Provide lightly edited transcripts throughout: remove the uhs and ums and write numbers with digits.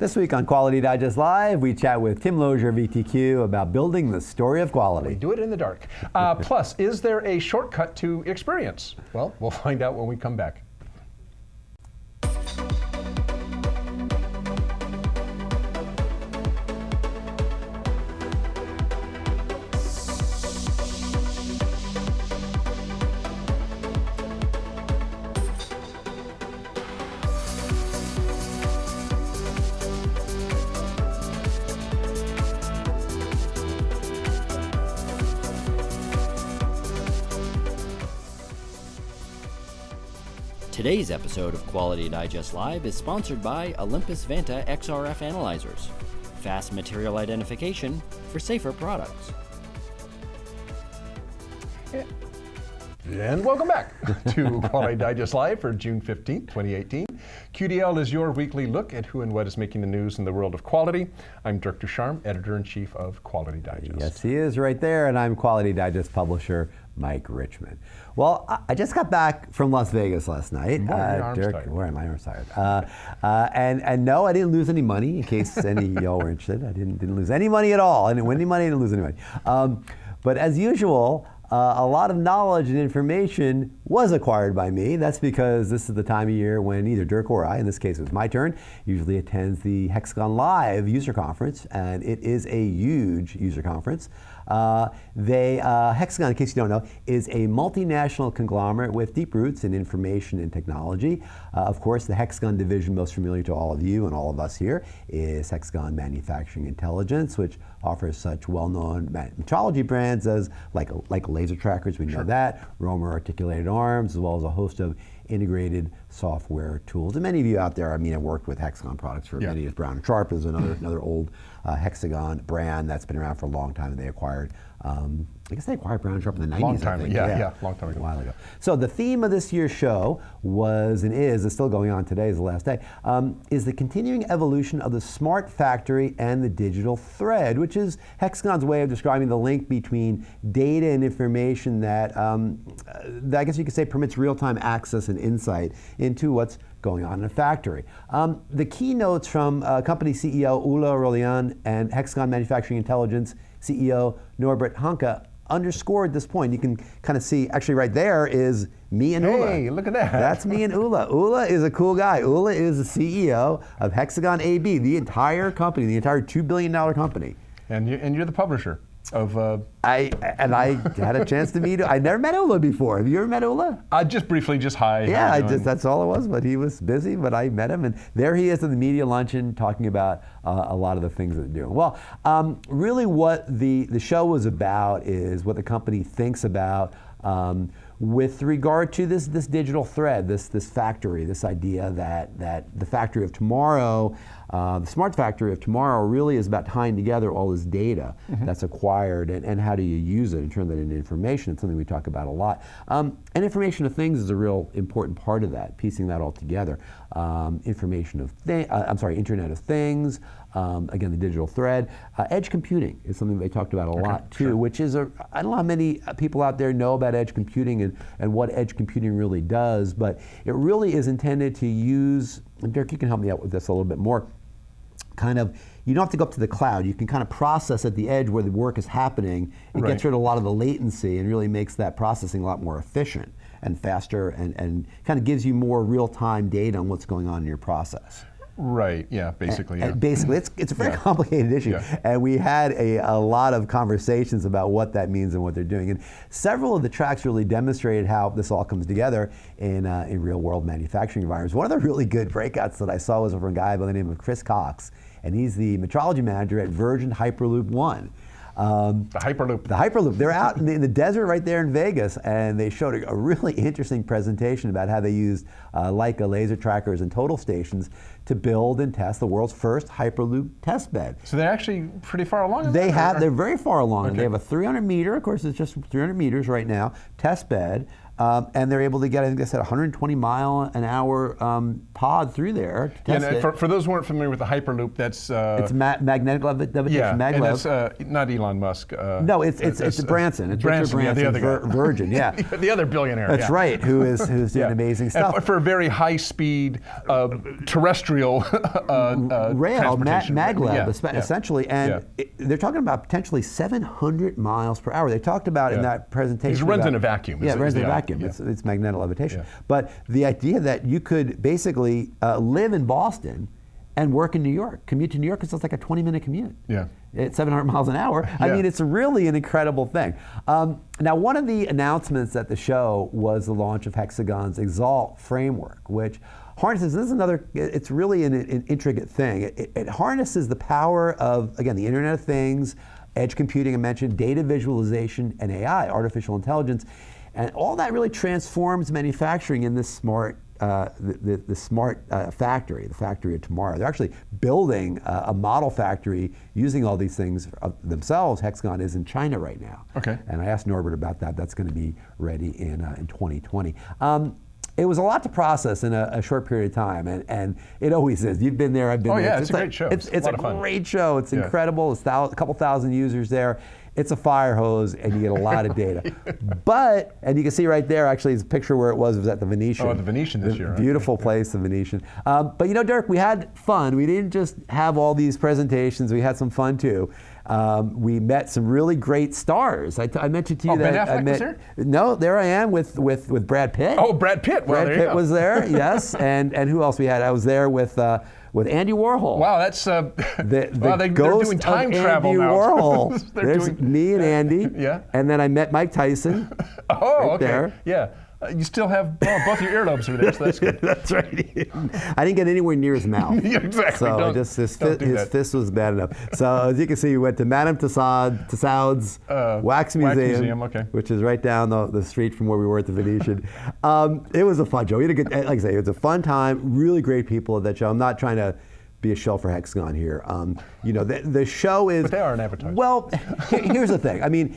This week on Quality Digest Live, we chat with Tim Lozier of ETQ about building the story of quality. We do it in the dark. Plus, is there a shortcut to experience? Well, we'll find out when we come back. Today's episode of Quality Digest Live is sponsored by Olympus Vanta XRF Analyzers. Fast material identification for safer products. And welcome back to Quality Digest Live for June 15th, 2018. QDL is your weekly look at who and what is making the news in the world of quality. I'm Dirk Ducharme, Editor-in-Chief of Quality Digest. Yes, he is right there, and I'm Quality Digest publisher Mike Richmond. Well, I just got back from Las Vegas last night. Boy, your arm's Dirk, tired. where my arm's tired. And no, I didn't lose any money, in case any of y'all were interested. I didn't lose any money at all. I didn't win any money, I didn't lose any money. But as usual, a lot of knowledge and information was acquired by me. That's because this is the time of year when either Dirk or I, in this case it was my turn, usually attends the Hexagon Live user conference, and it is a huge user conference. Hexagon, in case you don't know, is a multinational conglomerate with deep roots in information and technology. Of course, the Hexagon division most familiar to all of you and all of us here is Hexagon Manufacturing Intelligence, which offers such well-known metrology brands as like laser trackers, we know that, Romer articulated arms, as well as a host of integrated software tools. And many of you out there, I mean, I've worked with Hexagon products for many years. Brown & Sharp is another old Hexagon brand that's been around for a long time, and they acquired, I guess they acquired Brown & Sharp in the 90s, Long time, I think. long time ago. A while ago. So the theme of this year's show was, and is still going on today, is the last day, is the continuing evolution of the smart factory and the digital thread, which is Hexagon's way of describing the link between data and information that I guess you could say permits real-time access and insight into what's going on in a factory. The keynotes from company CEO Ulla Rollian and Hexagon Manufacturing Intelligence CEO Norbert Hanke underscored this point. You can kind of see, actually right there is me and Ulla. Hey, look at that. That's me and Ulla. Ulla is a cool guy. Ulla is the CEO of Hexagon AB, the entire company, the entire $2 billion company. And you're the publisher of... I had a chance to meet him. I never met Ulla before. Have you ever met Ulla? just briefly, just hi. Yeah, that's all it was, but he was busy, but I met him, and there he is at the media luncheon talking about a lot of the things that they're doing. Well, really what the show was about is what the company thinks about with regard to this digital thread, this factory, this idea that the factory of tomorrow, the smart factory of tomorrow really is about tying together all this data that's acquired and how do you use it and turn that into information. It's something we talk about a lot. And information of things is a real important part of that, piecing that all together. Internet of Things, again, the digital thread. Edge computing is something they talked about a lot too, which is, I don't know how many people out there know about edge computing and what edge computing really does, but it really is intended to use, and Dirk, you can help me out with this a little bit more, you don't have to go up to the cloud. You can kind of process at the edge where the work is happening. It gets rid of a lot of the latency and really makes that processing a lot more efficient and faster and kind of gives you more real-time data on what's going on in your process. Right, yeah, basically. Basically, it's a very complicated issue. Yeah. And we had a lot of conversations about what that means and what they're doing. And several of the tracks really demonstrated how this all comes together in real-world manufacturing environments. One of the really good breakouts that I saw was from a guy by the name of Chris Cox, and he's the metrology manager at Virgin Hyperloop One. The Hyperloop. The Hyperloop. They're out in the desert right there in Vegas, and they showed a really interesting presentation about how they used Leica laser trackers and total stations to build and test the world's first Hyperloop test bed. So they're actually pretty far along? They're very far along. Okay. They have a 300 meter, of course it's just 300 meters right now, test bed and they're able to get, I think I said, 120 mile an hour pod through there to test it. For those who aren't familiar with the Hyperloop, that's it's magnetic levitation, maglev. And it's not Elon Musk. No, it's Branson. It's Branson, Richard Branson, the other guy. Virgin, yeah. The other billionaire. That's right, who's doing amazing stuff. And for a very high speed terrestrial rail, transportation. maglev, essentially, and they're talking about potentially 700 miles per hour. They talked about in that presentation. It runs in a vacuum. Yeah, it runs in a vacuum. It's magnetic levitation. Yeah. But the idea that you could basically live in Boston and work in New York, commute to New York, it's just like a 20-minute commute. Yeah. It's 700 miles an hour. I mean, it's really an incredible thing. Now, one of the announcements at the show was the launch of Hexagon's Exalt framework, which harnesses, this is another, it's really an intricate thing. It harnesses the power of, again, the Internet of Things, edge computing I mentioned, data visualization, and AI, artificial intelligence. And all that really transforms manufacturing in this smart, the smart factory, the factory of tomorrow. They're actually building a model factory using all these things themselves. Hexagon is in China right now. Okay. And I asked Norbert about that. That's going to be ready in 2020. It was a lot to process in a short period of time, and it always is. You've been there, I've been there. Oh yeah, it's a great show. It's a great show. It's incredible. It's a couple thousand users there. It's a fire hose, and you get a lot of data. And you can see right there, actually, it's a picture where it was at the Venetian. Oh, the Venetian this year. Beautiful place, the Venetian. But you know, Dirk, we had fun. We didn't just have all these presentations. We had some fun too. We met some really great stars. I mentioned to you that Ben Affleck I met. Was there? No, there I am with Brad Pitt. Oh, Brad Pitt. Well, Brad Pitt was there. Yes, and who else we had? I was there with Andy Warhol. Wow, that's they're ghost doing time of travel Andy now. Warhol. There's me and Andy. Yeah. And then I met Mike Tyson. Oh, okay. There. Yeah. You still have both your earlobes are there, so that's good. That's right. I didn't get anywhere near his mouth. Yeah, exactly. So his fist was bad enough. So as you can see, we went to Madame Tussauds Wax Museum, which is right down the street from where we were at the Venetian. It was a fun show. We had a good, like I say, it was a fun time. Really great people at that show. I'm not trying to be a shell for Hexagon here. You know, the show is. But they are an advertiser. Well, here's the thing. I mean,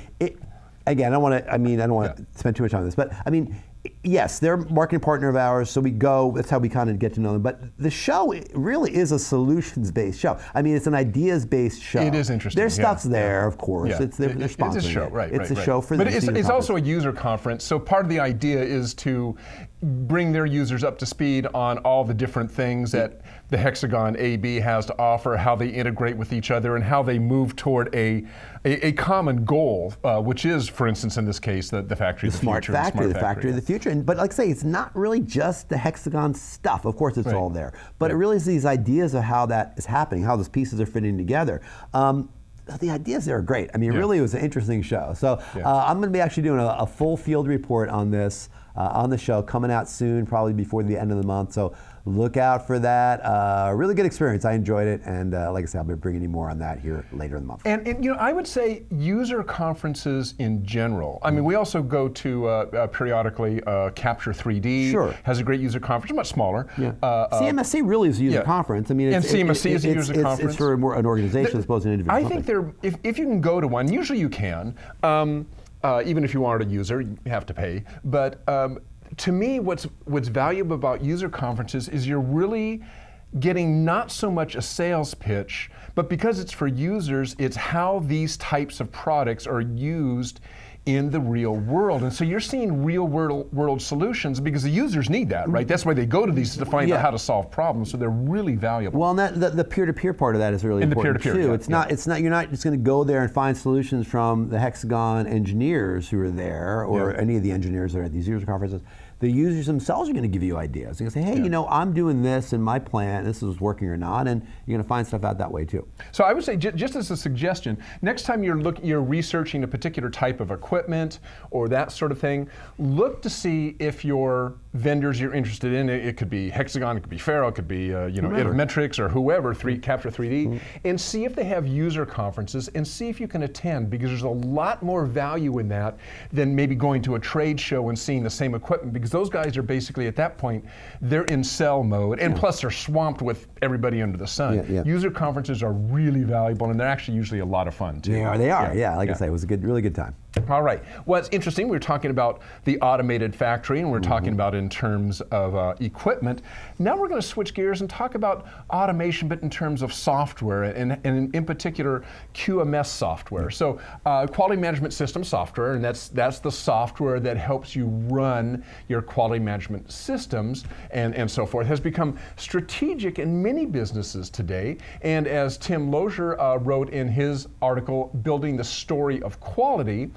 again, I don't want to spend too much time on this, but I mean, yes, they're a marketing partner of ours, so we go, that's how we kind of get to know them. But the show really is a solutions-based show. I mean, it's an ideas-based show. It is interesting. Their stuff's there, of course. Yeah. They're sponsoring it's a show, right? It's a show for But the it's also a user conference, so part of the idea is to bring their users up to speed on all the different things that the Hexagon AB has to offer, how they integrate with each other, and how they move toward a common goal, which is, for instance, in this case, the factory of the future. The factory of the future. But like I say, it's not really just the Hexagon stuff. Of course, it's all there. But it really is these ideas of how that is happening, how those pieces are fitting together. The ideas there are great. I mean, really, it was an interesting show. So I'm going to be actually doing a full field report on this on the show, coming out soon, probably before the end of the month. So look out for that. Really good experience. I enjoyed it, and like I said, I'll be bringing you more on that here later in the month. And you know, I would say user conferences in general. I mean, we also go to periodically Capture 3D. Has a great user conference, much smaller. CMSC really is a user conference. I mean, CMSC is a user conference. It's for an organization as opposed to an individual. I think if you can go to one, usually you can. Even if you aren't a user, you have to pay. But to me, what's valuable about user conferences is you're really getting not so much a sales pitch, but because it's for users, it's how these types of products are used in the real world. And so you're seeing real world solutions because the users need that, right? That's why they go to these to find out how to solve problems, so they're really valuable. Well, and the peer-to-peer part of that is really important too. It's not you're not just going to go there and find solutions from the Hexagon engineers who are there or any of the engineers that are at these user conferences. The users themselves are going to give you ideas. They're going to say, hey, you know, I'm doing this in my plant, this is working or not, and you're going to find stuff out that way too. So I would say, just as a suggestion, next time you're researching a particular type of equipment or that sort of thing, look to see if your vendors you're interested in, it could be Hexagon, it could be Faro, it could be Metrics or whoever, Capture 3D, and see if they have user conferences and see if you can attend, because there's a lot more value in that than maybe going to a trade show and seeing the same equipment, because those guys are basically at that point, they're in sell mode, and plus they're swamped with everybody under the sun. User conferences are really valuable, and they're actually usually a lot of fun too. They are. Like I say, it was a really good time. All right. Well, it's interesting. We were talking about the automated factory, and we're talking about in terms of equipment. Now we're going to switch gears and talk about automation, but in terms of software, and in particular QMS software. So quality management system software, and that's the software that helps you run your quality management systems and so forth, has become strategic in many businesses today. And as Tim Lozier wrote in his article, Building the Story of Quality,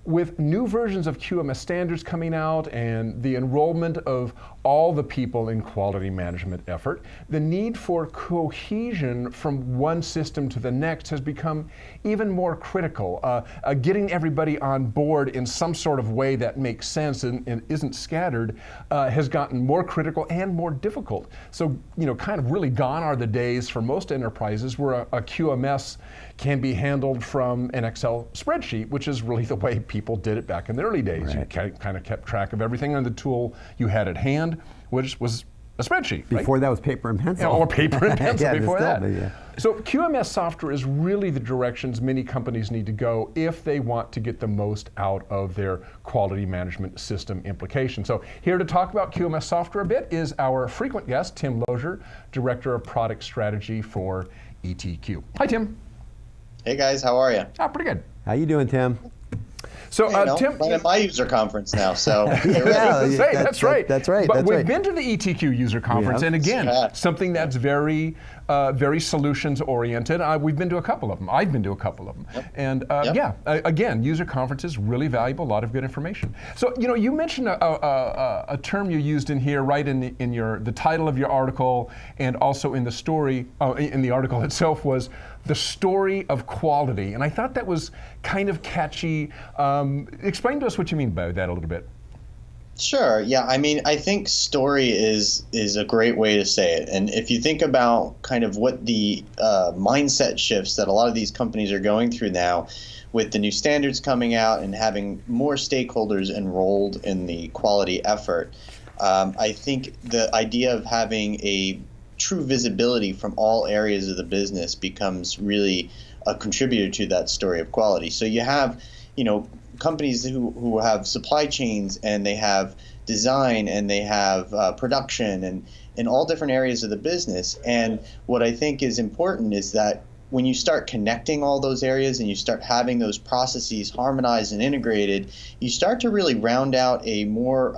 with new versions of QMS standards coming out and the enrollment of all the people in quality management effort, the need for cohesion from one system to the next has become even more critical. Getting everybody on board in some sort of way that makes sense and isn't scattered has gotten more critical and more difficult. So, kind of really gone are the days for most enterprises where a QMS can be handled from an Excel spreadsheet, which is really the way people did it back in the early days. You kind of kept track of everything on the tool you had at hand, which was a spreadsheet. Before that was paper and pencil. Or paper and pencil before that. So QMS software is really the directions many companies need to go if they want to get the most out of their quality management system implication. So here to talk about QMS software a bit is our frequent guest, Tim Lozier, Director of Product Strategy for ETQ. Hi, Tim. Hey guys, how are you? Pretty good. How you doing, Tim? So Tim, I'm at my user conference now, so that's right. But we've right. been to the ETQ user conference, and again, something that's very, very solutions oriented. We've been to a couple of them. I've been to a couple of them, and again, user conferences really valuable, a lot of good information. So you mentioned a term you used in here, right in the title of your article, and also in the story in the article itself was the story of quality, and I thought that was kind of catchy. Explain to us what you mean by that a little bit. Sure. Yeah. I mean, I think story is a great way to say it. And if you think about kind of what the mindset shifts that a lot of these companies are going through now, with the new standards coming out and having more stakeholders enrolled in the quality effort, I think the idea of having a true visibility from all areas of the business becomes really a contributor to that story of quality. So you have, companies who have supply chains, and they have design, and they have production, and in all different areas of the business. And what I think is important is that when you start connecting all those areas and you start having those processes harmonized and integrated, you start to really round out a more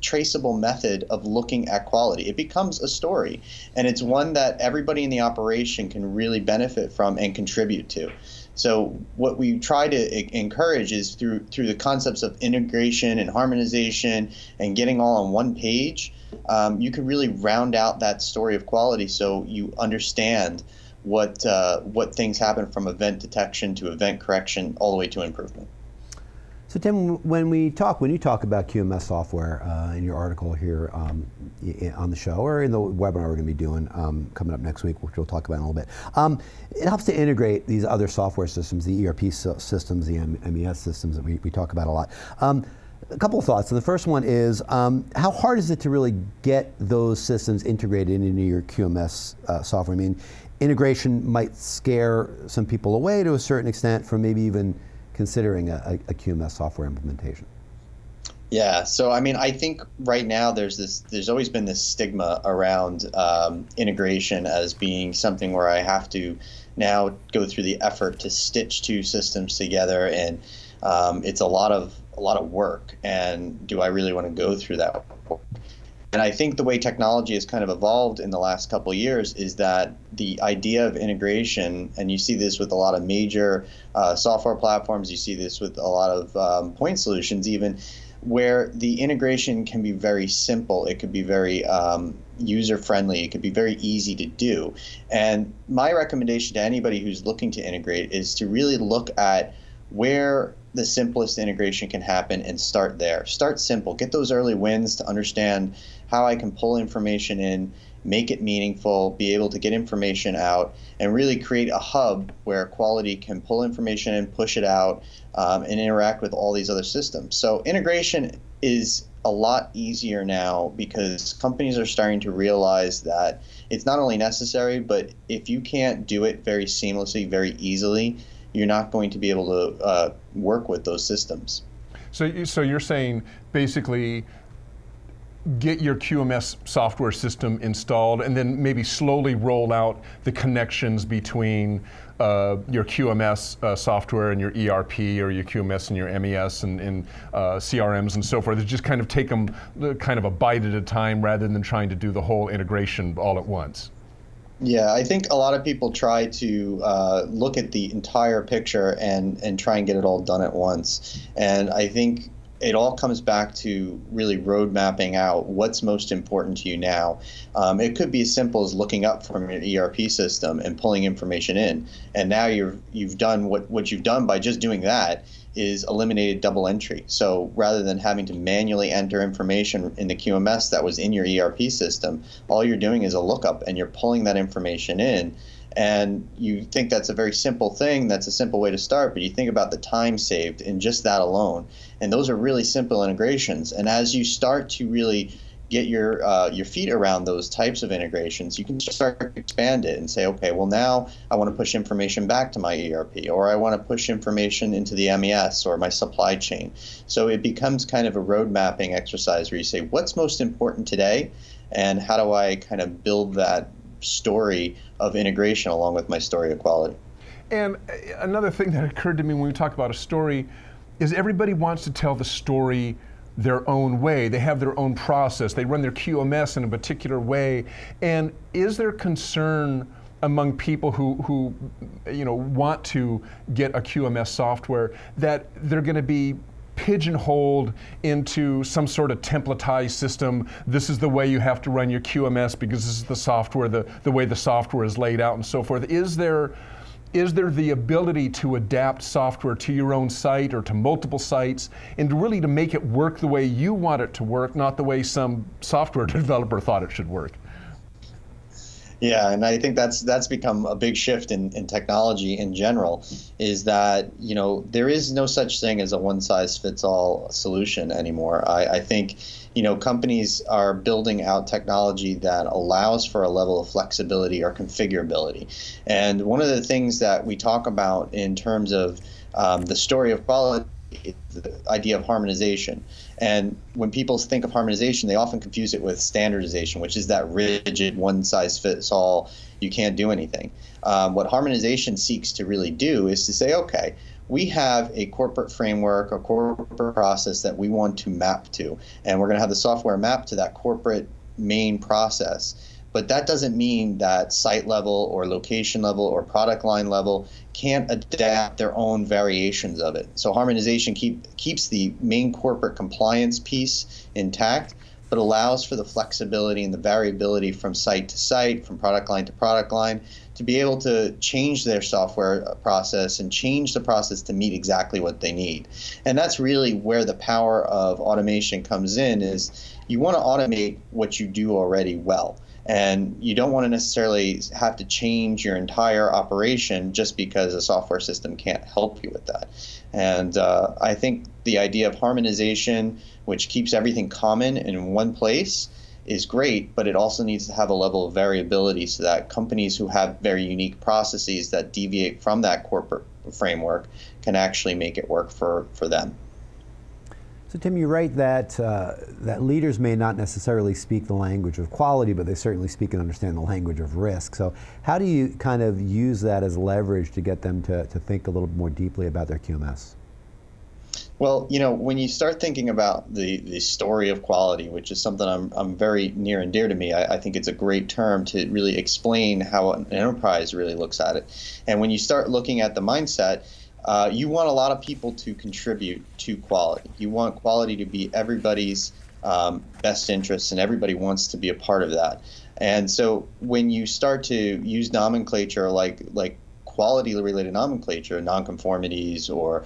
traceable method of looking at quality. It becomes a story, and it's one that everybody in the operation can really benefit from and contribute to. So what we try to encourage is through the concepts of integration and harmonization and getting all on one page, you can really round out that story of quality so you understand what things happen from event detection to event correction all the way to improvement. So Tim, when you talk about QMS software in your article here on the show or in the webinar we're going to be doing coming up next week, which we'll talk about in a little bit, it helps to integrate these other software systems, the ERP systems, the MES systems that we talk about a lot. A couple of thoughts. And the first one is, how hard is it to really get those systems integrated into your QMS software? I mean, integration might scare some people away to a certain extent from maybe even considering a QMS software implementation. Yeah, so I mean, I think right now there's always been this stigma around integration as being something where I have to now go through the effort to stitch two systems together, and it's a lot of work. And do I really want to go through that work? And I think the way technology has kind of evolved in the last couple of years is that the idea of integration, and you see this with a lot of major software platforms, you see this with a lot of point solutions even, where the integration can be very simple. It could be very user-friendly. It could be very easy to do. And my recommendation to anybody who's looking to integrate is to really look at where the simplest integration can happen and start there. Start simple. Get those early wins to understand how I can pull information in, make it meaningful, be able to get information out, and really create a hub where quality can pull information in, push it out, and interact with all these other systems. So integration is a lot easier now because companies are starting to realize that it's not only necessary, but if you can't do it very seamlessly, very easily, you're not going to be able to work with those systems. So you're saying basically get your QMS software system installed and then maybe slowly roll out the connections between your QMS software and your ERP or your QMS and your MES and CRMs and so forth. Just kind of take them kind of a bite at a time rather than trying to do the whole integration all at once. Yeah, I think a lot of people try to look at the entire picture and try and get it all done at once. And I think it all comes back to really road mapping out what's most important to you now. It could be as simple as looking up from your ERP system and pulling information in. And now you've done what you've done by just doing that is eliminated double entry. So rather than having to manually enter information in the QMS that was in your ERP system, all you're doing is a lookup and you're pulling that information in. And you think that's a very simple thing, that's a simple way to start, but you think about the time saved in just that alone. And those are really simple integrations. And as you start to really get your feet around those types of integrations, you can start to expand it and say, okay, well now I want to push information back to my ERP, or I want to push information into the MES or my supply chain. So it becomes kind of a road mapping exercise where you say, what's most important today, and how do I kind of build that story of integration along with my story of quality. And another thing that occurred to me when we talk about a story is everybody wants to tell the story their own way. They have their own process. They run their QMS in a particular way. And is there concern among people who want to get a QMS software that they're going to be pigeonholed into some sort of templatized system? This is the way you have to run your QMS because this is the software, the way the software is laid out and so forth. Is there the ability to adapt software to your own site or to multiple sites and really to make it work the way you want it to work, not the way some software developer thought it should work? Yeah, and I think that's become a big shift in technology in general, is that, there is no such thing as a one-size-fits-all solution anymore. I think, companies are building out technology that allows for a level of flexibility or configurability. And one of the things that we talk about in terms of the story of quality is the idea of harmonization. And when people think of harmonization, they often confuse it with standardization, which is that rigid one-size-fits-all, you can't do anything. What harmonization seeks to really do is to say, okay, we have a corporate framework, a corporate process that we want to map to, and we're going to have the software map to that corporate main process. But that doesn't mean that site level or location level or product line level can't adapt their own variations of it. So harmonization keeps the main corporate compliance piece intact, but allows for the flexibility and the variability from site to site, from product line to product line, to be able to change their software process and change the process to meet exactly what they need. And that's really where the power of automation comes in, is you want to automate what you do already well. And you don't want to necessarily have to change your entire operation just because a software system can't help you with that. And I think the idea of harmonization, which keeps everything common in one place, is great, but it also needs to have a level of variability so that companies who have very unique processes that deviate from that corporate framework can actually make it work for them. So Tim, you write that that leaders may not necessarily speak the language of quality, but they certainly speak and understand the language of risk. So how do you kind of use that as leverage to get them to think a little more deeply about their QMS? Well, when you start thinking about the story of quality, which is something I'm very near and dear to me, I think it's a great term to really explain how an enterprise really looks at it. And when you start looking at the mindset, you want a lot of people to contribute to quality. You want quality to be everybody's best interests, and everybody wants to be a part of that. And so when you start to use nomenclature like quality-related nomenclature, nonconformities or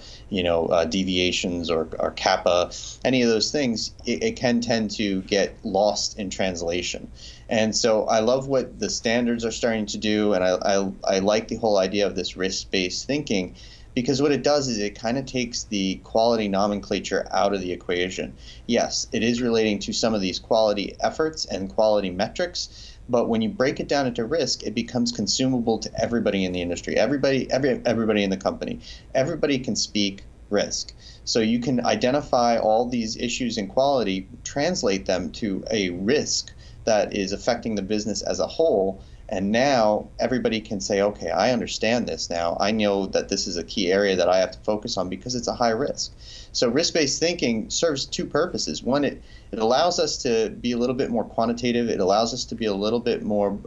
deviations or kappa, any of those things, it can tend to get lost in translation. And so I love what the standards are starting to do, and I like the whole idea of this risk-based thinking, because what it does is it kind of takes the quality nomenclature out of the equation. Yes, it is relating to some of these quality efforts and quality metrics, but when you break it down into risk, it becomes consumable to everybody in the industry, everybody in the company. Everybody can speak risk. So you can identify all these issues in quality, translate them to a risk that is affecting the business as a whole, and now everybody can say, okay, I understand this now. I know that this is a key area that I have to focus on because it's a high risk. So risk-based thinking serves two purposes. One, it allows us to be a little bit more quantitative. It allows us to be a little bit more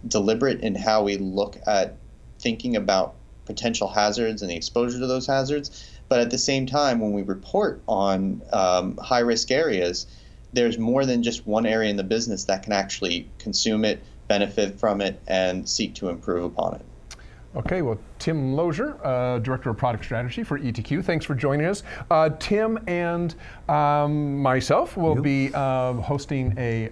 deliberate in how we look at thinking about potential hazards and the exposure to those hazards. But at the same time, when we report on high-risk areas, there's more than just one area in the business that can actually consume it, benefit from it, and seek to improve upon it. Okay, well, Tim Lozier, Director of Product Strategy for ETQ, thanks for joining us. Tim and myself will be hosting a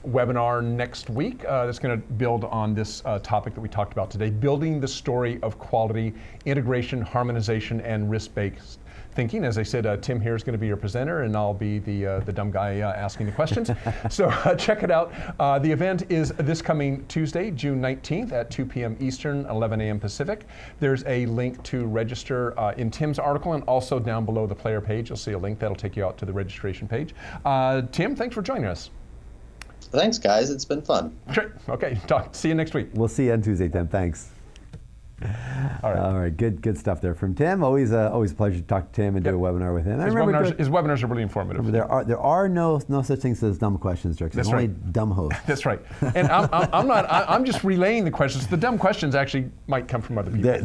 webinar next week that's going to build on this topic that we talked about today, building the story of quality, integration, harmonization, and risk-based thinking. As I said, Tim here is going to be your presenter, and I'll be the dumb guy asking the questions. So check it out. The event is this coming Tuesday, June 19th at 2 p.m. Eastern, 11 a.m. Pacific. There's a link to register in Tim's article, and also down below the player page, you'll see a link that'll take you out to the registration page. Tim, thanks for joining us. Thanks, guys. It's been fun. Great. Okay. See you next week. We'll see you on Tuesday, Tim. Thanks. All right. Good stuff there from Tim. Always a pleasure to talk to Tim and do a webinar with him. His webinars are really informative. There are no such things as dumb questions, Dirk. There's only dumb hosts. That's right. And I'm just relaying the questions. The dumb questions actually might come from other people.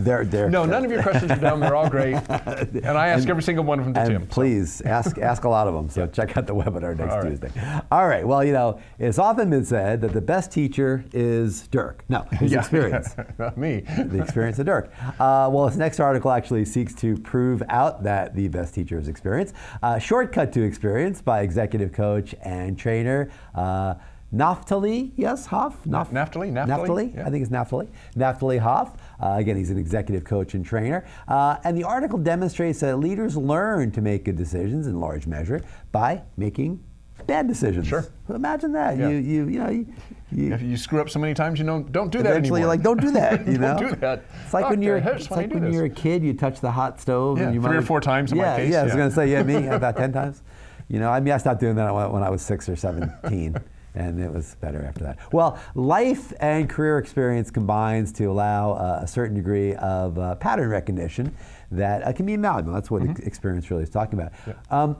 No, none of your questions are dumb. They're all great. And I ask every single one of them to Tim. Please ask a lot of them. So check out the webinar next Tuesday. All right. Well, it's often been said that the best teacher is Dirk. No, his experience. Not me. The experience of Dirk. Well, this next article actually seeks to prove out that the best teacher is experience. Shortcut to Experience by executive coach and trainer Naftali, yes, Hoff? Naftali? Yeah. I think it's Naftali. Naftali Hoff. Again, he's an executive coach and trainer. And the article demonstrates that leaders learn to make good decisions in large measure by making bad decisions. Sure. Imagine that. Yeah. If you screw up so many times, don't do that anymore. Eventually, you're like, don't do that. Don't do that. It's like when you're a kid, you touch the hot stove. Yeah, and you 3 or 4 times in my case. Yeah, I was going to say, me, about 10 times. I stopped doing that when I was 6 or 17. And it was better after that. Well, life and career experience combines to allow a certain degree of pattern recognition that can be invaluable. That's what experience really is talking about. Yeah.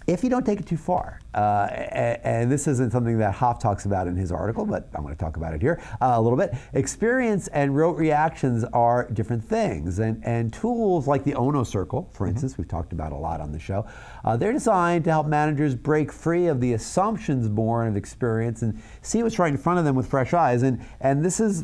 If you don't take it too far, and this isn't something that Hoff talks about in his article, but I'm going to talk about it here a little bit. Experience and rote reactions are different things, and tools like the Ono Circle, for instance, we've talked about a lot on the show, they're designed to help managers break free of the assumptions born of experience and see what's right in front of them with fresh eyes. And this is,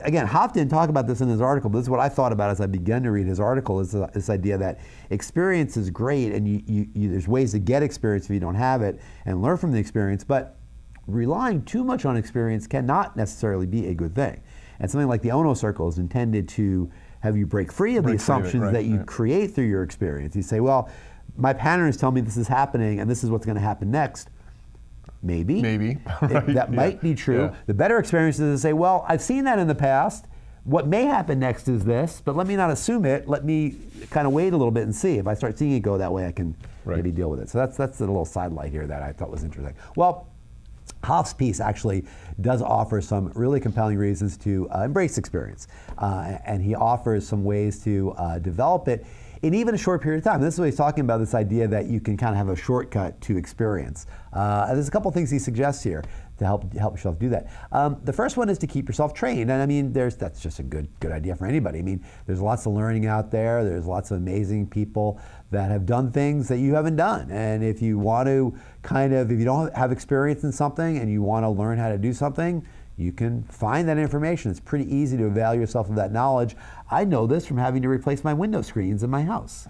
again, Hoff didn't talk about this in his article, but this is what I thought about as I began to read his article, is this idea that experience is great, and there's ways to get experience if you don't have it, and learn from the experience, but relying too much on experience cannot necessarily be a good thing. And something like the Ono Circle is intended to have you break free of the assumptions that you create through your experience. You say, well, my patterns tell me this is happening, and this is what's going to happen next. Maybe. Right. That might be true. Yeah. The better experience is to say, well, I've seen that in the past. What may happen next is this, but let me not assume it. Let me kind of wait a little bit and see. If I start seeing it go that way, I can maybe deal with it. So that's a little sidelight here that I thought was interesting. Well, Hoff's piece actually does offer some really compelling reasons to embrace experience. And he offers some ways to develop it in even a short period of time. This is what he's talking about, this idea that you can kind of have a shortcut to experience. There's a couple things he suggests here to help yourself do that. The first one is to keep yourself trained. And I mean, that's just a good idea for anybody. I mean, there's lots of learning out there. There's lots of amazing people that have done things that you haven't done. And if you want to if you don't have experience in something and you want to learn how to do something, you can find that information. It's pretty easy to avail yourself of that knowledge. I know this from having to replace my window screens in my house.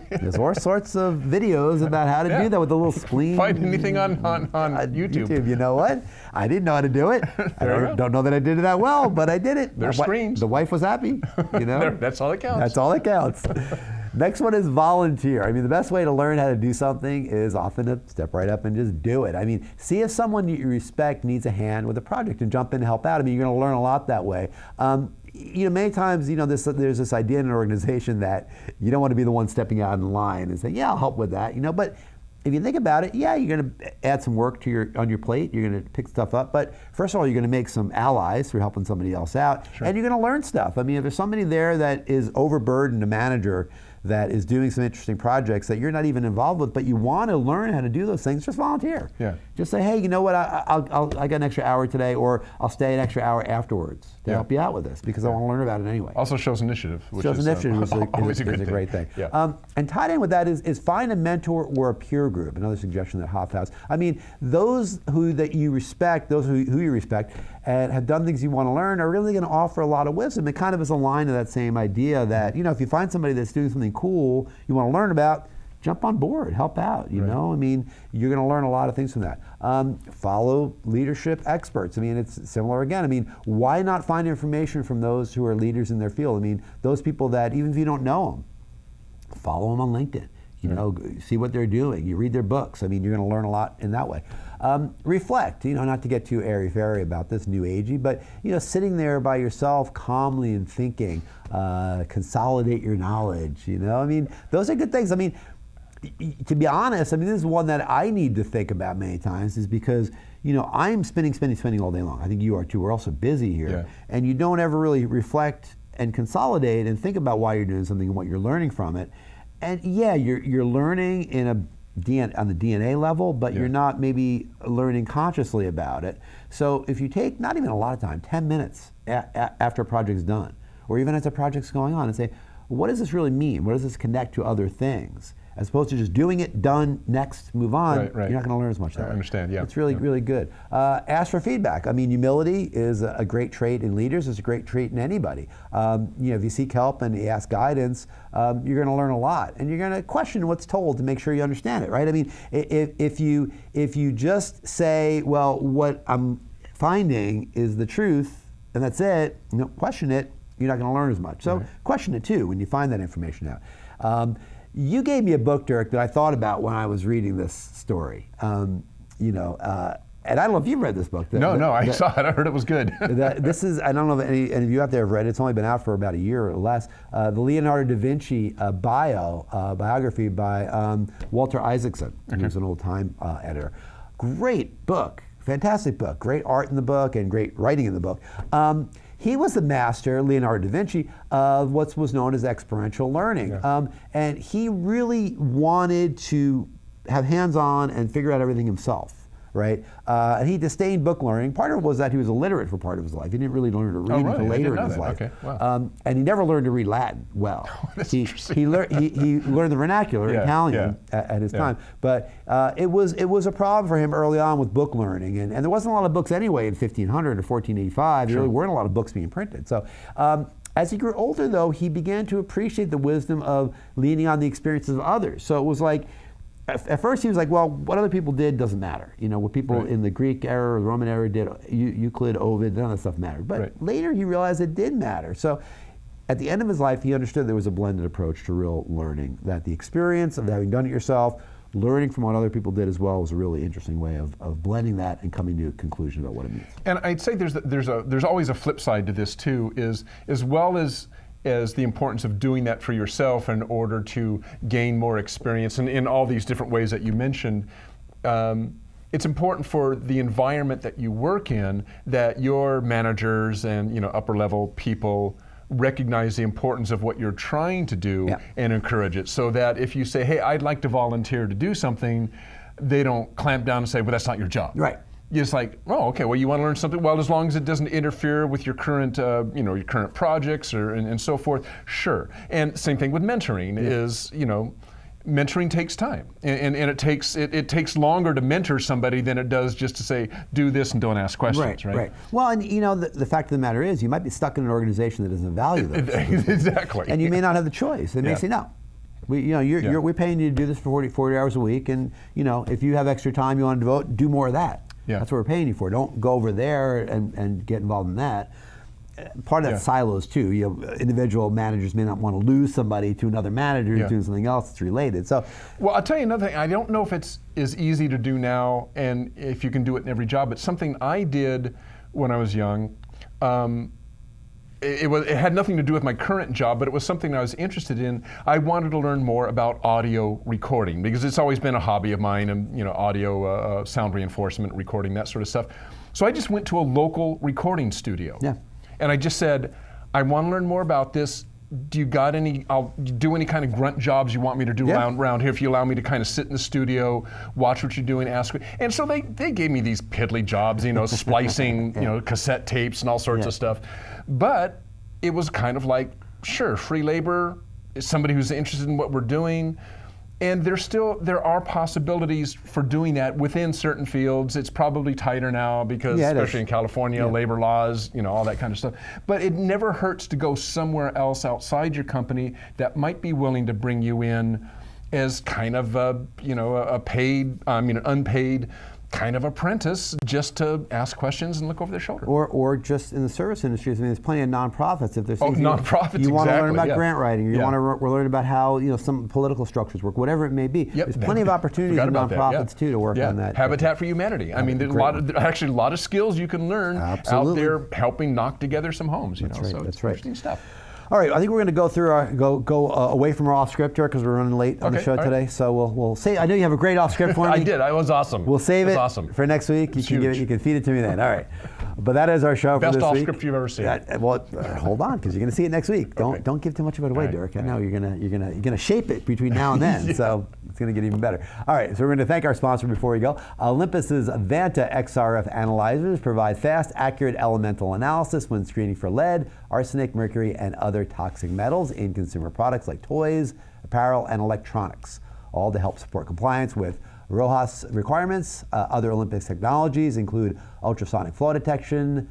There's all sorts of videos about how to do that with the little spleen. Find anything on YouTube. You know what? I didn't know how to do it. I don't know that I did it that well, but I did it. There's screens. The wife was happy. You know, That's all that counts. That's all that counts. Next one is volunteer. I mean, the best way to learn how to do something is often to step right up and just do it. I mean, see if someone you respect needs a hand with a project and jump in and help out. I mean, you're going to learn a lot that way. Many times, there's this idea in an organization that you don't want to be the one stepping out in line and saying, yeah, I'll help with that, but if you think about it, yeah, you're going to add some work on your plate. You're going to pick stuff up. But first of all, you're going to make some allies through helping somebody else out. Sure. And you're going to learn stuff. I mean, if there's somebody there that is overburdened, a manager that is doing some interesting projects that you're not even involved with, but you want to learn how to do those things, just volunteer. Yeah. Just say, hey, you know what, I got an extra hour today, or I'll stay an extra hour afterwards to help you out with this, because I want to learn about it anyway. Also shows initiative, which is always a great thing. Yeah. And tied in with that is find a mentor or a peer group, another suggestion that Hoff has. I mean, those that you respect, those who you respect, and have done things you want to learn are really going to offer a lot of wisdom. It kind of is aligned to that same idea that, if you find somebody that's doing something cool you want to learn about, jump on board, help out, you know? I mean, you're going to learn a lot of things from that. Follow leadership experts. I mean, it's similar again. I mean, why not find information from those who are leaders in their field? I mean, those people that, even if you don't know them, follow them on LinkedIn. See what they're doing. You read their books. I mean, you're going to learn a lot in that way. Reflect, not to get too airy-fairy about this, new agey, but, sitting there by yourself calmly and thinking, consolidate your knowledge, I mean, those are good things. I mean, to be honest, I mean, this is one that I need to think about many times, is because, I'm spinning all day long. I think you are too. We're also busy here. Yeah. And you don't ever really reflect and consolidate and think about why you're doing something and what you're learning from it. And yeah, you're learning on the DNA level, but you're not maybe learning consciously about it. So if you take, not even a lot of time, 10 minutes after a project's done, or even as a project's going on, and say, what does this really mean? What does this connect to other things? As opposed to just doing it, done, next, move on, right. You're not going to learn as much that way. I understand, yeah. It's really good. Ask for feedback. I mean, humility is a great trait in leaders. It's a great trait in anybody. If you seek help and you ask guidance, you're going to learn a lot. And you're going to question what's told to make sure you understand it, right? I mean, if you just say, well, what I'm finding is the truth, and that's it, question it, you're not going to learn as much. So question it too when you find that information out. You gave me a book, Dirk, that I thought about when I was reading this story. And I don't know if you've read this book. I saw it. I heard it was good. This is, I don't know if any of you out there have read it. It's only been out for about a year or less. The Leonardo da Vinci biography by Walter Isaacson, who's an old-time editor. Great book, fantastic book. Great art in the book and great writing in the book. He was the master, Leonardo da Vinci, of what was known as experiential learning. Yeah. And he really wanted to have hands-on and figure out everything himself, right? And he disdained book learning. Part of it was that he was illiterate for part of his life. He didn't really learn to read until later in his life. Okay. Wow. And he never learned to read Latin well. He learned the vernacular, Italian, at his time. But it was a problem for him early on with book learning. And there wasn't a lot of books anyway in 1500 or 1485. There really weren't a lot of books being printed. So as he grew older, though, he began to appreciate the wisdom of leaning on the experiences of others. So it was like, at first he was like, well, what other people did doesn't matter. What people in the Greek era or the Roman era did, Euclid, Ovid, none of that stuff mattered. But later he realized it did matter. So at the end of his life, he understood there was a blended approach to real learning, that the experience of having done it yourself, learning from what other people did as well, was a really interesting way of blending that and coming to a conclusion about what it means. And I'd say there's always a flip side to this too, is as well as the importance of doing that for yourself in order to gain more experience, and in all these different ways that you mentioned, it's important for the environment that you work in that your managers and upper level people recognize the importance of what you're trying to do and encourage it, so that if you say, hey, I'd like to volunteer to do something, they don't clamp down and say, well, that's not your job. Right. It's like, oh, okay, well, you want to learn something? Well, as long as it doesn't interfere with your current, your current projects and so forth, sure. And same thing with mentoring is, mentoring takes time, and it takes longer to mentor somebody than it does just to say, do this and don't ask questions, right? Right. Well, and the fact of the matter is, you might be stuck in an organization that doesn't value those. Exactly. And you may not have the choice. They may say, no. We're paying you to do this for 40 hours a week, and if you have extra time you want to devote, do more of that. Yeah. That's what we're paying you for. Don't go over there and get involved in that. Part of that silos too. Individual managers may not want to lose somebody to another manager who's doing something else that's related. So, well, I'll tell you another thing. I don't know if it's as easy to do now, and if you can do it in every job. But something I did when I was young. It had nothing to do with my current job, but it was something I was interested in. I wanted to learn more about audio recording because it's always been a hobby of mine, and audio, sound reinforcement, recording, that sort of stuff. So I just went to a local recording studio. Yeah. And I just said, I want to learn more about this. Do you got any? I'll do any kind of grunt jobs you want me to do around here. If you allow me to kind of sit in the studio, watch what you're doing, ask. And so they gave me these piddly jobs, splicing, cassette tapes and all sorts of stuff. But it was kind of like, sure, free labor, somebody who's interested in what we're doing. And there are possibilities for doing that within certain fields. It's probably tighter now because, especially in California, labor laws, all that kind of stuff. But it never hurts to go somewhere else outside your company that might be willing to bring you in as kind of an unpaid kind of apprentice, just to ask questions and look over their shoulder. Or just in the service industries. I mean, there's plenty of nonprofits. If there's things nonprofits, you want to learn about yeah. grant writing, or you want to learn about how some political structures work, whatever it may be. Yep. There's plenty of opportunities in nonprofits too to work on that. Habitat for Humanity. I mean, there's a lot of skills you can learn out there helping knock together some homes. That's right. So That's it's right. interesting stuff. All right, I think we're going to go through go away from our off script here because we're running late on the show today. Right. So we'll say, I know you have a great off script for me. I did. It was awesome. We'll save it awesome. for next week. You can feed it to me then. All right. But that is our show for this week. Best off script you've ever seen. Hold on, because you're going to see it next week. Don't give too much of it away, Derek. I know you're gonna shape it between now and then. So it's going to get even better. All right. So we're going to thank our sponsor before we go. Olympus's Vanta XRF analyzers provide fast, accurate elemental analysis when screening for lead, arsenic, mercury, and other toxic metals in consumer products like toys, apparel, and electronics, all to help support compliance with RoHS requirements. Other Olympus technologies include ultrasonic flow detectors,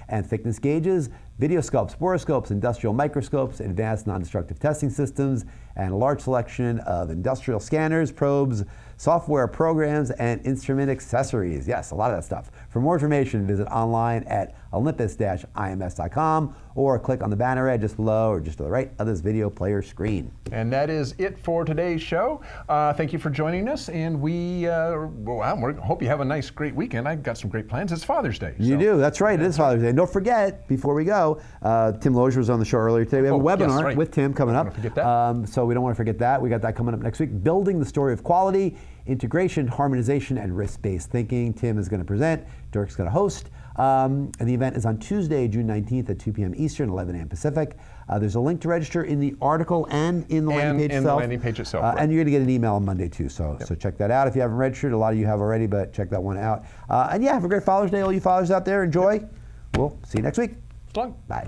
and thickness gauges, videoscopes, boroscopes, industrial microscopes, advanced non-destructive testing systems, and a large selection of industrial scanners, probes, software programs, and instrument accessories. Yes, a lot of that stuff. For more information, visit online at olympus-ims.com or click on the banner ad just below or just to the right of this video player screen. And that is it for today's show. Thank you for joining us, and we hope you have a nice, great weekend. I've got some great plans. It's Father's Day. You do. That's right. It is Father's Day. And don't forget, before we go, Tim Lozier was on the show earlier today. We have a webinar with Tim coming up. Don't forget that. So we don't want to forget that. We got that coming up next week. Building the Story of Quality, Integration, Harmonization, and Risk-Based Thinking. Tim is going to present. Dirk's going to host. And the event is on Tuesday, June 19th at 2 p.m. Eastern, 11 a.m. Pacific. There's a link to register in the article and in the landing page itself. Right. And you're going to get an email on Monday too. So check that out if you haven't registered. A lot of you have already, but check that one out. And have a great Father's Day, all you fathers out there. Enjoy. We'll see you next week. So long. Bye.